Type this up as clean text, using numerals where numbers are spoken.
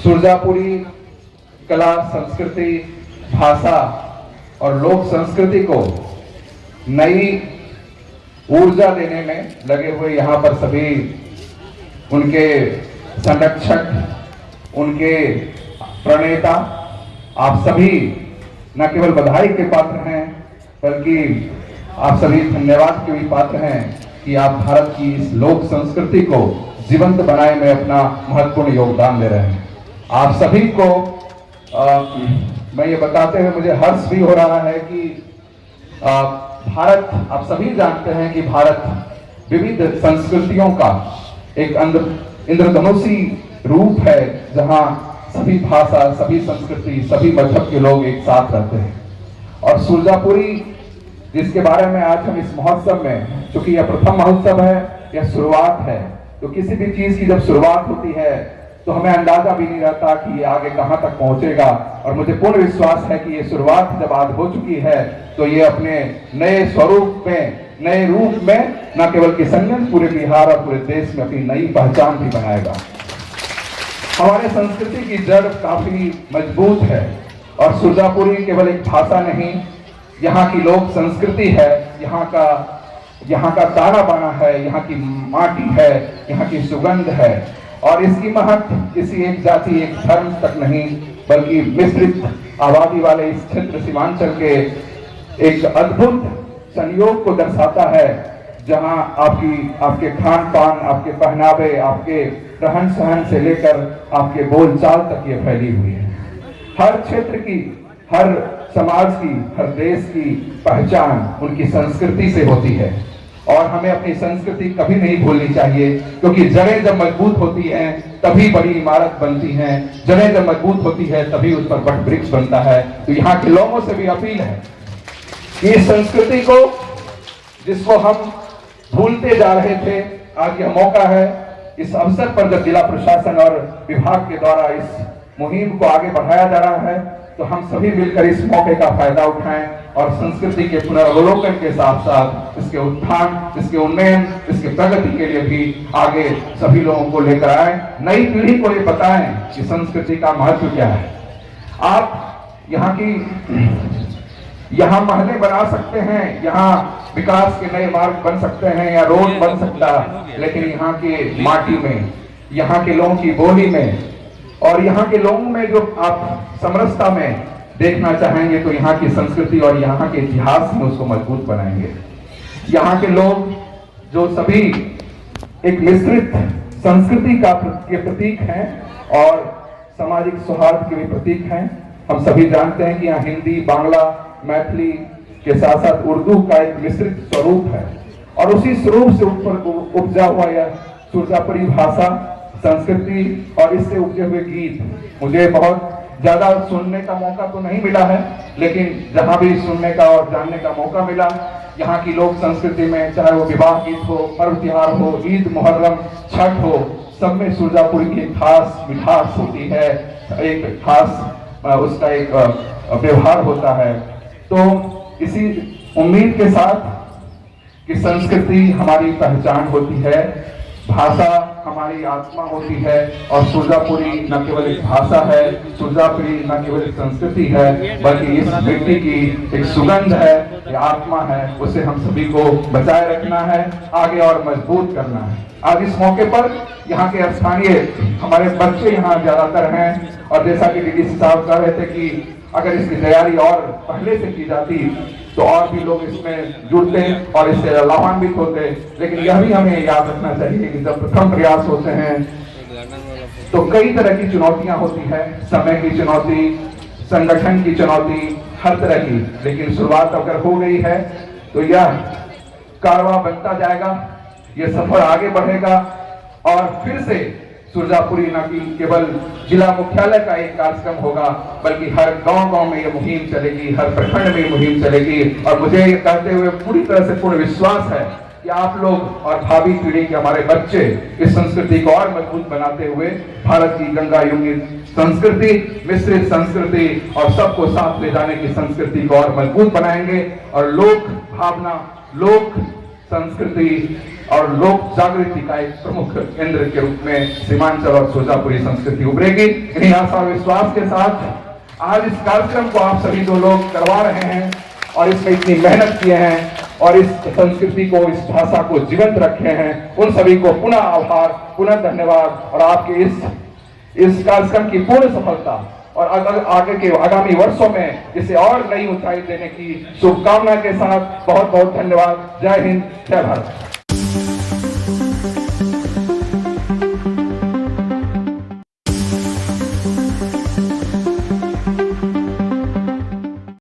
सुरजापुरी कला, संस्कृति, भाषा और लोक संस्कृति को नई ऊर्जा देने में लगे हुए यहाँ पर सभी उनके संरक्षक, उनके प्रणेता, आप सभी न केवल बधाई के पात्र हैं बल्कि आप सभी धन्यवाद के भी पात्र हैं कि आप भारत की इस लोक संस्कृति को जीवंत बनाने में अपना महत्वपूर्ण योगदान दे रहे हैं। आप सभी को मैं ये बताते हुए मुझे हर्ष भी हो रहा है कि भारत, आप सभी जानते हैं कि भारत विविध संस्कृतियों का एक इंद्रधनुषी रूप है, जहां सभी भाषा, सभी संस्कृति, सभी मजहब के लोग एक साथ रहते हैं। और सुरजापुरी, जिसके बारे में आज हम इस महोत्सव में, चूंकि यह प्रथम महोत्सव है, यह शुरुआत है, तो किसी भी चीज की जब शुरुआत होती है तो हमें अंदाजा भी नहीं रहता कि ये आगे कहां तक पहुंचेगा। और मुझे पूर्ण विश्वास है कि ये शुरुआत जब आज हो चुकी है तो ये अपने नए स्वरूप में, नए रूप में न केवल किशनगंज, पूरे बिहार और पूरे देश में अपनी नई पहचान भी बनाएगा। हमारे संस्कृति की जड़ काफी मजबूत है और सुरजापुरी केवल एक भाषा नहीं, यहाँ की लोक संस्कृति है, यहाँ का ताना बाना है, यहाँ की माटी है, यहाँ की सुगंध है। और इसकी महक किसी एक जाति, एक धर्म तक नहीं, बल्कि मिश्रित आबादी वाले इस क्षेत्र सीमांचल के एक अद्भुत संयोग को दर्शाता है, जहां आपके खान पान, आपके पहनावे, आपके रहन सहन से लेकर आपके बोलचाल तक ये फैली हुई है। हर क्षेत्र की, हर समाज की, हर देश की पहचान उनकी संस्कृति से होती है और हमें अपनी संस्कृति कभी नहीं भूलनी चाहिए, क्योंकि जड़ें जब मजबूत होती हैं तभी बड़ी इमारत बनती हैं, जड़ें जब मजबूत होती है तभी उस पर वट वृक्ष बनता है। तो यहाँ के लोगों से भी अपील है कि इस संस्कृति को, जिसको हम भूलते जा रहे थे, आज यह मौका है, इस अवसर पर जब जिला प्रशासन और विभाग के द्वारा इस मुहिम को आगे बढ़ाया जा रहा है, तो हम सभी मिलकर इस मौके का फायदा उठाएं और संस्कृति के पुनर्वलोकन के साथ साथ इसके उत्थान, इसके उन्नयन, इसके प्रगति के लिए भी आगे सभी लोगों को लेकर आए, नई पीढ़ी को ये बताएं कि संस्कृति का महत्व क्या है। आप यहाँ महलें बना सकते हैं, यहाँ विकास के नए मार्ग बन सकते हैं या रोड बन सकता है, लेकिन यहाँ के माटी में, यहाँ के लोगों की बोली में और यहाँ के लोगों में जो आप समरसता में देखना चाहेंगे, तो यहाँ की संस्कृति और यहाँ के इतिहास में उसको मजबूत बनाएंगे। यहाँ के लोग जो सभी एक मिश्रित संस्कृति के प्रतीक हैं और सामाजिक सौहार्द के भी प्रतीक हैं। हम सभी जानते हैं कि यहाँ हिंदी, बांग्ला, मैथिली के साथ साथ उर्दू का एक मिश्रित स्वरूप है और उसी स्वरूप से उपजा हुआ यह सुरजापुरी भाषा, संस्कृति और इससे उपजे हुए गीत मुझे बहुत ज्यादा सुनने का मौका तो नहीं मिला है, लेकिन जहां भी सुनने का और जानने का मौका मिला, यहाँ की लोक संस्कृति में, चाहे वो विवाह गीत हो, पर्व त्योहार हो, ईद, मुहर्रम, छठ हो, सब में सुरजापुरी की एक खास मिठास होती है, एक खास उसका एक व्यवहार होता है। तो इसी उम्मीद के साथ कि संस्कृति हमारी पहचान होती है, भाषा हमारी आत्मा होती है और सुरजापुरी न केवल एक भाषा है, सुरजापुरी न केवल एक संस्कृति है, बल्कि इस मिट्टी की एक सुगंध है, ये आत्मा है, उसे हम सभी को बचाए रखना है, आगे और मजबूत करना है। आज इस मौके पर यहाँ के स्थानीय हमारे बच्चे यहाँ ज्यादातर हैं और जैसा कि डीडी साहब कह रहे थे कि अगर इसकी तैयारी और पहले से की जाती तो और भी लोग इसमें जुड़ते और इससे लाभान्वित होते, लेकिन यह भी हमें याद रखना चाहिए कि जब प्रथम प्रयास होते हैं तो कई तरह की चुनौतियां होती है, समय की चुनौती, संगठन की चुनौती, हर तरह की, लेकिन शुरुआत अगर हो गई है तो यह कारवां बनता जाएगा, यह सफर आगे बढ़ेगा और फिर से सुरजापुरी न कि केवल जिला मुख्यालय का एक कार्यक्रम होगा, बल्कि हर गांव-गांव में ये मुहिम चलेगी, हर प्रखंड में ये मुहिम चलेगी। और मुझे ये कहते हुए पूरी तरह से पूर्ण विश्वास है कि आप लोग और भावी पीढ़ी के हमारे बच्चे इस संस्कृति को और मजबूत बनाते हुए भारत की गंगा युगी संस्कृति, मिश्रित संस्कृति और सबको साथ ले जाने की संस्कृति को और मजबूत बनाएंगे और लोक भावना, लोक संस्कृति और लोक जागृति का एक प्रमुख केंद्र के रूप में सीमांचल और सोजापुरी संस्कृति उभरेगी। इन्हीं आशा विश्वास के साथ आज इस कार्यक्रम को आप सभी जो लोग करवा रहे हैं और इसमें इतनी मेहनत किए हैं और इस संस्कृति को, इस भाषा को जीवंत रखे हैं, उन सभी को पुनः आभार, पुनः धन्यवाद और आपके इस कार्यक्रम की पूर्ण सफलता और आगे के आगामी वर्षों में इसे और नई ऊंचाई देने की शुभकामना के साथ बहुत बहुत धन्यवाद। जय हिंद, जय भारत।